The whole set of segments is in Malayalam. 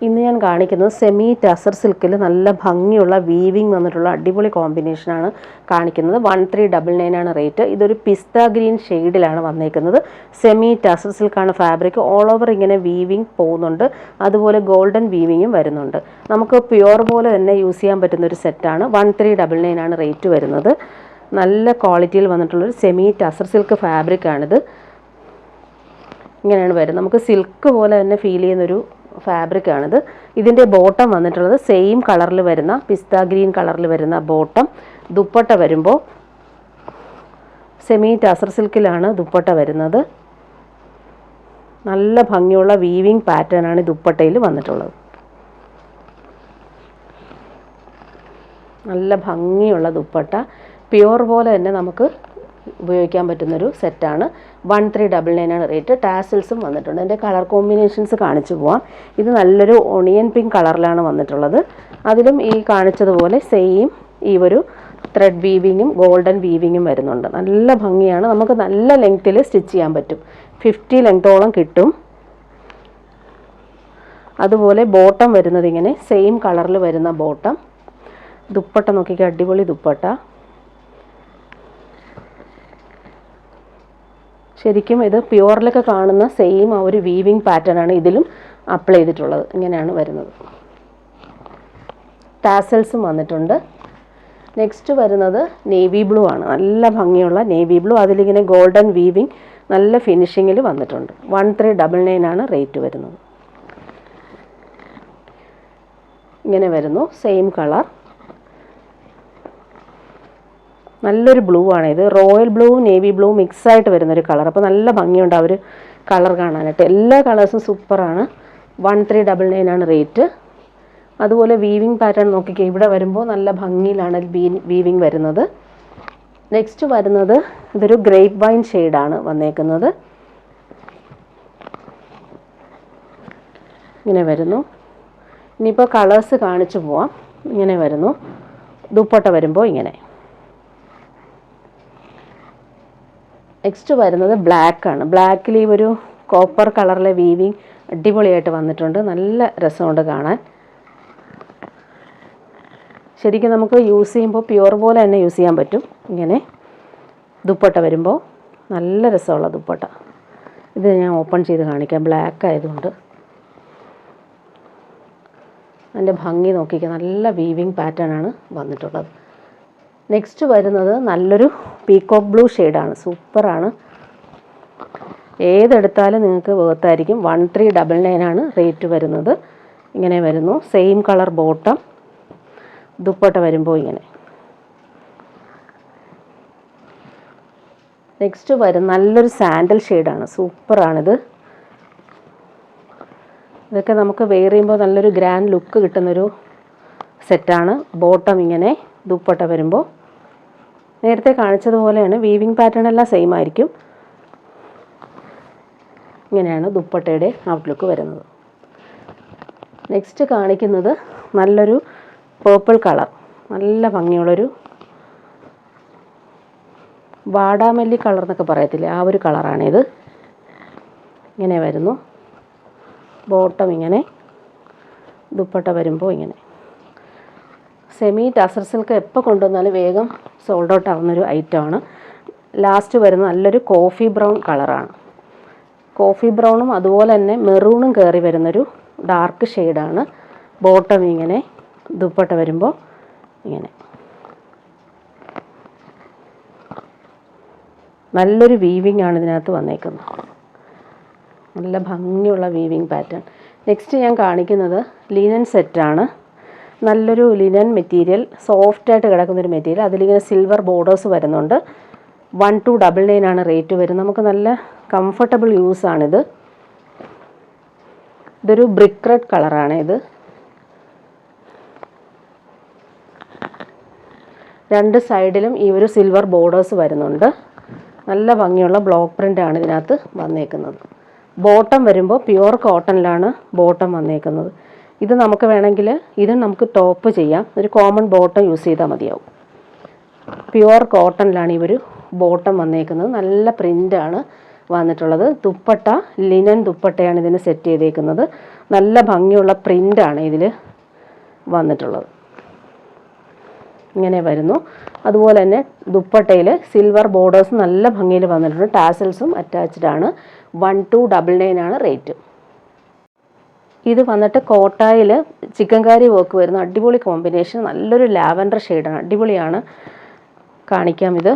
ഇന്ന് ഞാൻ കാണിക്കുന്നത് സെമി ടസർ സിൽക്കിൽ നല്ല ഭംഗിയുള്ള വീവിങ് വന്നിട്ടുള്ള അടിപൊളി കോമ്പിനേഷനാണ് കാണിക്കുന്നത്. 1399 ആണ് റേറ്റ്. ഇതൊരു പിസ്ത ഗ്രീൻ ഷെയ്ഡിലാണ് വന്നേക്കുന്നത്. സെമി ടസർ സിൽക്കാണ് ഫാബ്രിക്. ഓൾ ഓവർ ഇങ്ങനെ വീവിങ് പോകുന്നുണ്ട്. അതുപോലെ ഗോൾഡൻ വീവിങ്ങും വരുന്നുണ്ട്. നമുക്ക് പ്യുവർ പോലെ തന്നെ യൂസ് ചെയ്യാൻ പറ്റുന്ന ഒരു സെറ്റാണ്. 1399 ആണ് റേറ്റ് വരുന്നത്. നല്ല ക്വാളിറ്റിയിൽ വന്നിട്ടുള്ളൊരു സെമി ടസർ സിൽക്ക് ഫാബ്രിക്കാണിത്. ഇങ്ങനെയാണ് വരുന്നത്. നമുക്ക് സിൽക്ക് പോലെ തന്നെ ഫീൽ ചെയ്യുന്നൊരു ഫാബ്രിക്കാണിത്. ഇതിൻ്റെ ബോട്ടം വന്നിട്ടുള്ളത് സെയിം കളറിൽ വരുന്ന പിസ്ത ഗ്രീൻ കളറിൽ വരുന്ന ബോട്ടം. ദുപ്പട്ട വരുമ്പോൾ സെമി ടസർ സിൽക്കിലാണ് ദുപ്പട്ട വരുന്നത്. നല്ല ഭംഗിയുള്ള വീവിങ് പാറ്റേൺ ആണ് ദുപ്പട്ടയിൽ വന്നിട്ടുള്ളത്. നല്ല ഭംഗിയുള്ള ദുപ്പട്ട, പ്യുവർ പോലെ തന്നെ നമുക്ക് ഉപയോഗിക്കാൻ പറ്റുന്നൊരു സെറ്റാണ്. 1399 ആണ് റേറ്റ്. ടാസിൽസും വന്നിട്ടുണ്ട്. എൻ്റെ കളർ കോമ്പിനേഷൻസ് കാണിച്ചു പോവാം. ഇത് നല്ലൊരു ഓണിയൻ പിങ്ക് കളറിലാണ് വന്നിട്ടുള്ളത്. അതിലും ഈ കാണിച്ചതുപോലെ സെയിം ഈ ഒരു ത്രെഡ് വീവിങ്ങും ഗോൾഡൻ വീവിങ്ങും വരുന്നുണ്ട്. നല്ല ഭംഗിയാണ്. നമുക്ക് നല്ല ലെങ്ത്തിൽ സ്റ്റിച്ച് ചെയ്യാൻ പറ്റും. 50 ലെങ്ത്തോളം കിട്ടും. അതുപോലെ ബോട്ടം വരുന്നത് ഇങ്ങനെ സെയിം കളറിൽ വരുന്ന ബോട്ടം. ദുപ്പട്ട നോക്കിക്കുക, അടിപൊളി ദുപ്പട്ട. ശരിക്കും ഇത് പ്യുവറിലൊക്കെ കാണുന്ന സെയിം ആ ഒരു വീവിങ് പാറ്റേൺ ആണ് ഇതിലും അപ്ലൈ ചെയ്തിട്ടുള്ളത്. ഇങ്ങനെയാണ് വരുന്നത്. ടാസൽസും വന്നിട്ടുണ്ട്. നെക്സ്റ്റ് വരുന്നത് നേവി ബ്ലൂ ആണ്. നല്ല ഭംഗിയുള്ള നേവി ബ്ലൂ. അതിലിങ്ങനെ ഗോൾഡൻ വീവിങ് നല്ല ഫിനിഷിങ്ങിൽ വന്നിട്ടുണ്ട്. 1399 ആണ് റേറ്റ് വരുന്നത്. ഇങ്ങനെ വരുന്നു, സെയിം കളർ. നല്ലൊരു ബ്ലൂ ആണ് ഇത്. Royal blue navy blue mix ആയിട്ട് വരുന്നൊരു കളർ. അപ്പോൾ നല്ല ഭംഗിയുണ്ട് ആ ഒരു കളർ കാണാനായിട്ട്. എല്ലാ കളേഴ്സും സൂപ്പറാണ്. 1399 ആണ് റേറ്റ്. അതുപോലെ വീവിങ് പാറ്റേൺ നോക്കിക്കുക. ഇവിടെ വരുമ്പോൾ നല്ല ഭംഗിയിലാണ് വീവിങ് വരുന്നത്. നെക്സ്റ്റ് വരുന്നത് ഇതൊരു ഗ്രേപ്പ് വൈൻ ഷെയ്ഡാണ് വന്നേക്കുന്നത്. ഇങ്ങനെ വരുന്നു. ഇനിയിപ്പോൾ കളേഴ്സ് കാണിച്ചു പോവാം. ഇങ്ങനെ വരുന്നു. ദുപ്പട്ട വരുമ്പോൾ ഇങ്ങനെ. നെക്സ്റ്റ് വരുന്നത് ബ്ലാക്ക് ആണ്. ബ്ലാക്കിൽ ഈ ഒരു കോപ്പർ കളറിലെ വീവിങ് അടിപൊളിയായിട്ട് വന്നിട്ടുണ്ട്. നല്ല രസമുണ്ട് കാണാൻ. ശരിക്കും നമുക്ക് യൂസ് ചെയ്യുമ്പോൾ പ്യുവർ പോലെ തന്നെ യൂസ് ചെയ്യാൻ പറ്റും. ഇങ്ങനെ ദുപ്പട്ട വരുമ്പോൾ നല്ല രസമുള്ള ദുപ്പട്ട. ഇത് ഞാൻ ഓപ്പൺ ചെയ്ത് കാണിക്കാം. ബ്ലാക്ക് ആയതുകൊണ്ട് അതിൻ്റെ ഭംഗി നോക്കിക്കുക. നല്ല വീവിങ് പാറ്റേൺ ആണ് വന്നിട്ടുള്ളത്. നെക്സ്റ്റ് വരുന്നത് നല്ലൊരു പീകോക്ക് ബ്ലൂ ഷെയ്ഡാണ്. സൂപ്പറാണ്. ഏതെടുത്താലും നിങ്ങൾക്ക് വേർത്തായിരിക്കും. 1399 ആണ് റേറ്റ് വരുന്നത്. ഇങ്ങനെ വരുന്നു. Same colour bottom. ദുപ്പട്ട വരുമ്പോൾ ഇങ്ങനെ. നെക്സ്റ്റ് വരും നല്ലൊരു സാൻഡൽ ഷെയ്ഡാണ്. സൂപ്പറാണിത്. ഇതൊക്കെ നമുക്ക് വെയർ ചെയ്യുമ്പോൾ നല്ലൊരു ഗ്രാൻഡ് ലുക്ക് കിട്ടുന്നൊരു സെറ്റാണ്. ബോട്ടം ഇങ്ങനെ, ദുപ്പട്ട വരുമ്പോൾ നേരത്തെ കാണിച്ചതുപോലെയാണ്. വീവിങ് പാറ്റേൺ എല്ലാം സെയിം ആയിരിക്കും. ഇങ്ങനെയാണ് ദുപ്പട്ടയുടെ ഔട്ട്ലുക്ക് വരുന്നത്. നെക്സ്റ്റ് കാണിക്കുന്നത് നല്ലൊരു പേർപ്പിൾ കളർ. നല്ല ഭംഗിയുള്ളൊരു വാടാമല്ലി കളർ എന്നൊക്കെ പറയത്തില്ലേ, ആ ഒരു കളറാണിത്. ഇങ്ങനെ വരുന്നു. ബോട്ടം ഇങ്ങനെ, ദുപ്പട്ട വരുമ്പോൾ ഇങ്ങനെ. സെമി ടസർ സിൽക്ക് എപ്പോൾ കൊണ്ടുവന്നാലും വേഗം സോൾഡ് ഔട്ട് ആവുന്നൊരു ഐറ്റമാണ്. ലാസ്റ്റ് വരുന്ന നല്ലൊരു കോഫി ബ്രൗൺ കളറാണ്. കോഫി ബ്രൗണും അതുപോലെ തന്നെ മെറൂണും കയറി വരുന്നൊരു ഡാർക്ക് ഷെയ്ഡാണ്. ബോട്ടം ഇങ്ങനെ, ദുപ്പട്ട വരുമ്പോൾ ഇങ്ങനെ. നല്ലൊരു വീവിങ് ആണ് ഇതിനകത്ത് വന്നേക്കുന്നത്. നല്ല ഭംഗിയുള്ള വീവിങ് പാറ്റേൺ. നെക്സ്റ്റ് ഞാൻ കാണിക്കുന്നത് ലിനൻ സെറ്റാണ്. നല്ലൊരു ലിനൻ മെറ്റീരിയൽ, സോഫ്റ്റായിട്ട് കിടക്കുന്നൊരു മെറ്റീരിയൽ. അതിലിങ്ങനെ സിൽവർ ബോർഡേഴ്സ് വരുന്നുണ്ട്. 1299 ആണ് റേറ്റ് വരുന്നത്. നമുക്ക് നല്ല കംഫർട്ടബിൾ യൂസാണിത്. ഇതൊരു ബ്രിക്ക് റെഡ് കളറാണ് ഇത്. രണ്ട് സൈഡിലും ഈ ഒരു സിൽവർ ബോർഡേഴ്സ് വരുന്നുണ്ട്. നല്ല ഭംഗിയുള്ള ബ്ലോക്ക് പ്രിൻ്റ് ആണ് ഇതിനകത്ത് വന്നേക്കുന്നത്. ബോട്ടം വരുമ്പോൾ പ്യുവർ കോട്ടണിലാണ് ബോട്ടം വന്നേക്കുന്നത്. ഇത് നമുക്ക് വേണമെങ്കിൽ ഇത് നമുക്ക് ടോപ്പ് ചെയ്യാം. ഒരു കോമൺ ബോട്ടം യൂസ് ചെയ്താൽ മതിയാവും. പ്യുവർ കോട്ടണിലാണ് ഈ ഒരു ബോട്ടം വന്നേക്കുന്നത്. നല്ല പ്രിൻ്റാണ്. വന്നിട്ടുള്ളത്. ദുപ്പട്ട ലിനൻ ദുപ്പട്ടയാണ് ഇതിന് സെറ്റ് ചെയ്തേക്കുന്നത്. നല്ല ഭംഗിയുള്ള പ്രിൻ്റാണ് ഇതിൽ വന്നിട്ടുള്ളത്. ഇങ്ങനെ വരുന്നു. അതുപോലെ തന്നെ ദുപ്പട്ടയിൽ സിൽവർ ബോർഡേഴ്സ് നല്ല ഭംഗിയിൽ വന്നിട്ടുണ്ട്. ടാസൽസും അറ്റാച്ച്ഡ് ആണ്. 1299 ആണ് റേറ്റ്. ഇത് വന്നിട്ട് കോട്ടായിൽ ചിക്കൻകാരി വർക്ക് വരുന്ന അടിപൊളി കോമ്പിനേഷൻ. നല്ലൊരു ലാവൻഡർ ഷെയ്ഡാണ്, അടിപൊളിയാണ്. കാണിക്കാം. ഇത്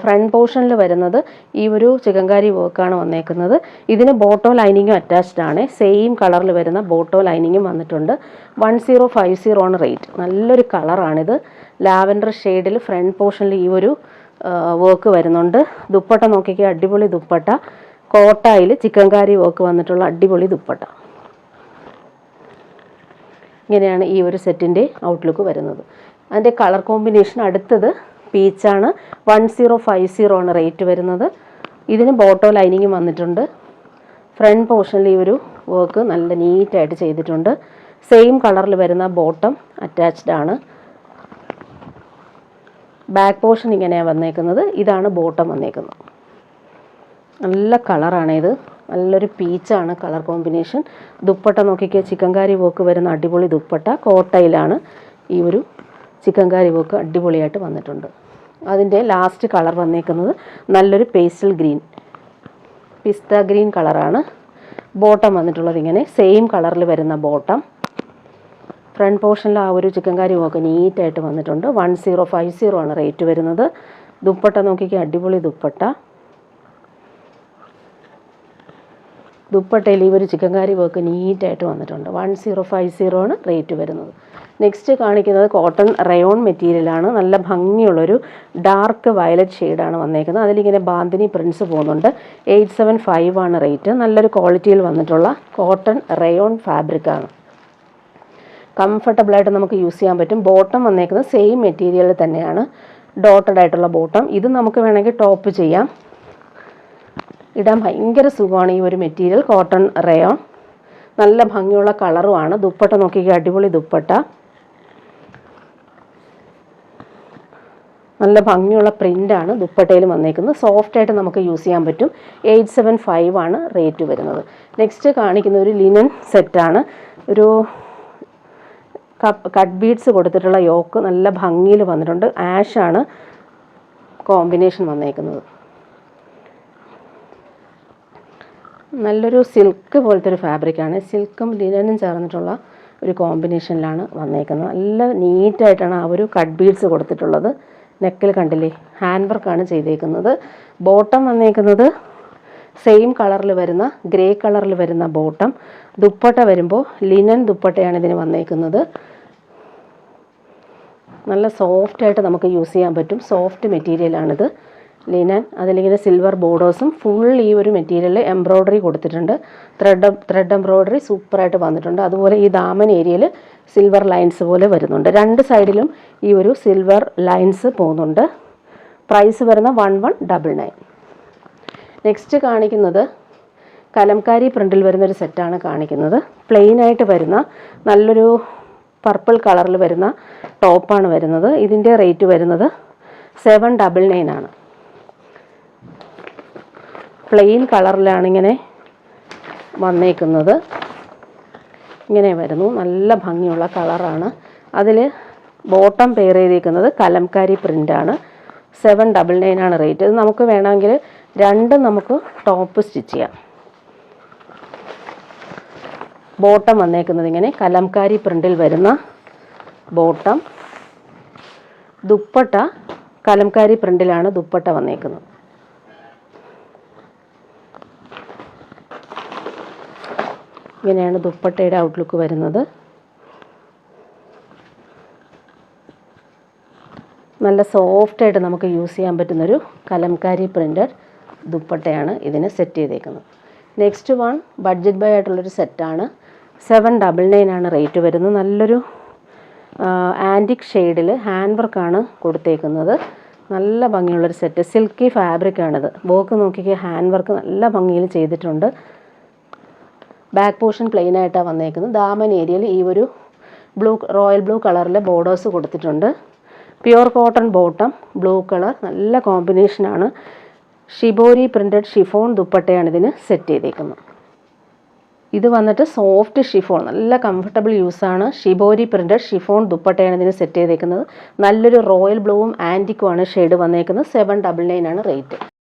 ഫ്രണ്ട് പോർഷനിൽ വരുന്നത് ഈ ഒരു ചിക്കൻകാരി വർക്കാണ് വന്നേക്കുന്നത്. ഇതിന് ബോട്ടോ ലൈനിങ്ങും അറ്റാച്ച്ഡ് ആണ്. സെയിം കളറിൽ വരുന്ന ബോട്ടോ ലൈനിങ്ങും വന്നിട്ടുണ്ട്. 1050 ആണ് റേറ്റ്. നല്ലൊരു കളറാണിത്. ലാവൻഡർ ഷെയ്ഡിൽ ഫ്രണ്ട് പോർഷനിൽ ഈ ഒരു വർക്ക് വരുന്നുണ്ട്. ദുപ്പട്ട നോക്കിക്കുക, അടിപൊളി ദുപ്പട്ട. കോട്ടായിൽ ചിക്കൻകാരി വർക്ക് വന്നിട്ടുള്ള അടിപൊളി ദുപ്പട്ട. ഇങ്ങനെയാണ് ഈ ഒരു സെറ്റിൻ്റെ ഔട്ട്ലുക്ക് വരുന്നത്. അതിൻ്റെ കളർ കോമ്പിനേഷൻ അടുത്തത് പീച്ചാണ്. 1050 ആണ് റേറ്റ് വരുന്നത്. ഇതിന് ബോട്ടോ ലൈനിങ്ങും വന്നിട്ടുണ്ട്. ഫ്രണ്ട് പോർഷനിൽ ഈ ഒരു വർക്ക് നല്ല നീറ്റായിട്ട് ചെയ്തിട്ടുണ്ട്. സെയിം കളറിൽ വരുന്ന ബോട്ടം അറ്റാച്ച്ഡ് ആണ്. ബാക്ക് പോർഷൻ ഇങ്ങനെയാണ് വന്നേക്കുന്നത്. ഇതാണ് ബോട്ടം വന്നേക്കുന്നത്. നല്ല കളറാണ് ഇത്. നല്ലൊരു പീച്ചാണ് കളർ കോമ്പിനേഷൻ. ദുപ്പട്ട നോക്കിക്കുക, ചിക്കൻകാരി വർക്ക് വരുന്ന അടിപൊളി ദുപ്പട്ട. കോട്ടയിലാണ് ഈ ഒരു ചിക്കൻകാരി വർക്ക് അടിപൊളിയായിട്ട് വന്നിട്ടുണ്ട്. അതിൻ്റെ ലാസ്റ്റ് കളർ വന്നേക്കുന്നത് നല്ലൊരു പേസ്റ്റൽ ഗ്രീൻ, പിസ്ത ഗ്രീൻ കളറാണ്. ബോട്ടം വന്നിട്ടുള്ളത് ഇങ്ങനെ സെയിം കളറിൽ വരുന്ന ബോട്ടം. ഫ്രണ്ട് പോർഷനിൽ ആ ഒരു ചിക്കൻകാരി വർക്ക് നീറ്റായിട്ട് വന്നിട്ടുണ്ട്. 1050 ആണ് റേറ്റ് വരുന്നത്. ദുപ്പട്ട നോക്കിക്കുക, അടിപൊളി ദുപ്പട്ട. ദുപ്പട്ടയിൽ ഈ ഒരു ചിക്കൻകാരി വർക്ക് നീറ്റായിട്ട് വന്നിട്ടുണ്ട്. 1050 ആണ് റേറ്റ് വരുന്നത്. നെക്സ്റ്റ് കാണിക്കുന്നത് കോട്ടൺ റയോൺ മെറ്റീരിയലാണ്. നല്ല ഭംഗിയുള്ളൊരു ഡാർക്ക് വയലറ്റ് ഷെയ്ഡാണ് വന്നേക്കുന്നത്. അതിലിങ്ങനെ ബാന്തിനി പ്രിൻസ് പോകുന്നുണ്ട്. 875 ആണ് റേറ്റ്. നല്ലൊരു ക്വാളിറ്റിയിൽ വന്നിട്ടുള്ള കോട്ടൺ റയോൺ ഫാബ്രിക്കാണ്. കംഫർട്ടബിളായിട്ട് നമുക്ക് യൂസ് ചെയ്യാൻ പറ്റും. ബോട്ടം വന്നേക്കുന്നത് സെയിം മെറ്റീരിയൽ തന്നെയാണ്, ഡോട്ടഡ് ആയിട്ടുള്ള ബോട്ടം. ഇത് നമുക്ക് വേണമെങ്കിൽ ടോപ്പ് ചെയ്യാം, ഇടാൻ ഭയങ്കര സുഖമാണ് ഈ ഒരു മെറ്റീരിയൽ. കോട്ടൺ റയോൺ നല്ല ഭംഗിയുള്ള കളറുമാണ്. ദുപ്പട്ട നോക്കിക്കുക, അടിപൊളി ദുപ്പട്ട. നല്ല ഭംഗിയുള്ള പ്രിൻ്റാണ് ദുപ്പട്ടയിൽ വന്നേക്കുന്നത്. സോഫ്റ്റായിട്ട് നമുക്ക് യൂസ് ചെയ്യാൻ പറ്റും. 875 ആണ് റേറ്റ് വരുന്നത്. നെക്സ്റ്റ് കാണിക്കുന്ന ഒരു ലിനൻ സെറ്റാണ്. ഒരു കട്ട് ബീഡ്സ് കൊടുത്തിട്ടുള്ള യോക്ക് നല്ല ഭംഗിയിൽ വന്നിട്ടുണ്ട്. ആഷാണ് കോമ്പിനേഷൻ വന്നേക്കുന്നത്. നല്ലൊരു സിൽക്ക് പോലത്തെ ഒരു ഫാബ്രിക്കാണ്. സിൽക്കും ലിനനും ചേർന്നിട്ടുള്ള ഒരു കോമ്പിനേഷനിലാണ് വന്നേക്കുന്നത്. നല്ല നീറ്റായിട്ടാണ് ആ ഒരു കട്ട് ബീഡ്സ് കൊടുത്തിട്ടുള്ളത്. നെക്കിൽ കണ്ടില്ലേ, ഹാൻഡ് വർക്കാണ് ചെയ്തേക്കുന്നത്. ബോട്ടം വന്നേക്കുന്നത് സെയിം കളറിൽ വരുന്ന ഗ്രേ കളറിൽ വരുന്ന ബോട്ടം. ദുപ്പട്ട വരുമ്പോൾ ലിനൻ ദുപ്പട്ടയാണ് ഇതിന് വന്നേക്കുന്നത്. നല്ല സോഫ്റ്റായിട്ട് നമുക്ക് യൂസ് ചെയ്യാൻ പറ്റും. സോഫ്റ്റ് മെറ്റീരിയലാണിത്, ലിനൻ. അതിലിങ്ങനെ സിൽവർ ബോർഡേഴ്സും ഫുൾ ഈ ഒരു മെറ്റീരിയലിൽ എംബ്രോയ്ഡറി കൊടുത്തിട്ടുണ്ട്. ത്രെഡ് എംബ്രോയ്ഡറി സൂപ്പറായിട്ട് വന്നിട്ടുണ്ട്. അതുപോലെ ഈ ദാമൻ ഏരിയയിൽ സിൽവർ ലൈൻസ് പോലെ വരുന്നുണ്ട്. രണ്ട് സൈഡിലും ഈ ഒരു സിൽവർ ലൈൻസ് പോകുന്നുണ്ട്. പ്രൈസ് വരുന്ന 1199. നെക്സ്റ്റ് കാണിക്കുന്നത് കലംകാരി പ്രിൻറ്റിൽ വരുന്നൊരു സെറ്റാണ് കാണിക്കുന്നത്. പ്ലെയിനായിട്ട് വരുന്ന നല്ലൊരു പർപ്പിൾ കളറിൽ വരുന്ന ടോപ്പാണ് വരുന്നത്. ഇതിൻ്റെ റേറ്റ് വരുന്നത് 799 ആണ്. പ്ലെയിൻ കളറിലാണ് ഇങ്ങനെ വന്നേക്കുന്നത്. ഇങ്ങനെ വരുന്നു. നല്ല ഭംഗിയുള്ള കളറാണ്. അതിൽ ബോട്ടം പെയർ ചെയ്തേക്കുന്നത് കലംകാരി പ്രിൻ്റാണ്. 799 ആണ് റേറ്റ്. ഇത് നമുക്ക് വേണമെങ്കിൽ രണ്ടും നമുക്ക് ടോപ്പ് സ്റ്റിച്ച് ചെയ്യാം. ബോട്ടം വന്നേക്കുന്നത് ഇങ്ങനെ കലംകാരി പ്രിൻറ്റിൽ വരുന്ന ബോട്ടം. ദുപ്പട്ട കലംകാരി പ്രിൻറ്റിലാണ് ദുപ്പട്ട വന്നേക്കുന്നത്. ഇങ്ങനെയാണ് ദുപ്പട്ടയുടെ ഔട്ട്ലുക്ക് വരുന്നത്. നല്ല സോഫ്റ്റായിട്ട് നമുക്ക് യൂസ് ചെയ്യാൻ പറ്റുന്നൊരു കലംകാരി പ്രിൻറ്റഡ് ദുപ്പട്ടയാണ് ഇതിന് സെറ്റ് ചെയ്തേക്കുന്നത്. നെക്സ്റ്റ് വൺ ബഡ്ജറ്റ് ബൈ ആയിട്ടുള്ളൊരു സെറ്റാണ്. 799 ആണ് റേറ്റ് വരുന്നത്. നല്ലൊരു ആൻറ്റിക് ഷെയ്ഡിൽ ഹാൻഡ് വർക്കാണ് കൊടുത്തേക്കുന്നത്. നല്ല ഭംഗിയുള്ളൊരു സെറ്റ്. സിൽക്കി ഫാബ്രിക്കാണിത്. വർക്ക് നോക്കിക്കുക, ഹാൻഡ് വർക്ക് നല്ല ഭംഗിയിൽ ചെയ്തിട്ടുണ്ട്. ബാക്ക് പോർഷൻ പ്ലെയിൻ ആയിട്ടാണ് വന്നേക്കുന്നത്. ദാമൻ ഏരിയയിൽ ഈ ഒരു റോയൽ ബ്ലൂ കളറിലെ ബോർഡേഴ്സ് കൊടുത്തിട്ടുണ്ട്. Pure cotton bottom, blue colour, നല്ല കോമ്പിനേഷനാണ്. ഷിബോരി പ്രിൻറ്റഡ് ഷിഫോൺ ദുപ്പട്ടയാണ് ഇതിന് സെറ്റ് ചെയ്തേക്കുന്നത്. ഇത് വന്നിട്ട് സോഫ്റ്റ് ഷിഫോൺ, നല്ല കംഫർട്ടബിൾ യൂസാണ്. ഷിബോരി പ്രിൻറ്റഡ് ഷിഫോൺ ദുപ്പട്ടയാണ് ഇതിന് സെറ്റ് ചെയ്തേക്കുന്നത്. നല്ലൊരു റോയൽ ബ്ലൂവും ആൻറ്റിക്കുമാണ് ഷെയ്ഡ് വന്നേക്കുന്നത്. 799 ആണ് റേറ്റ്.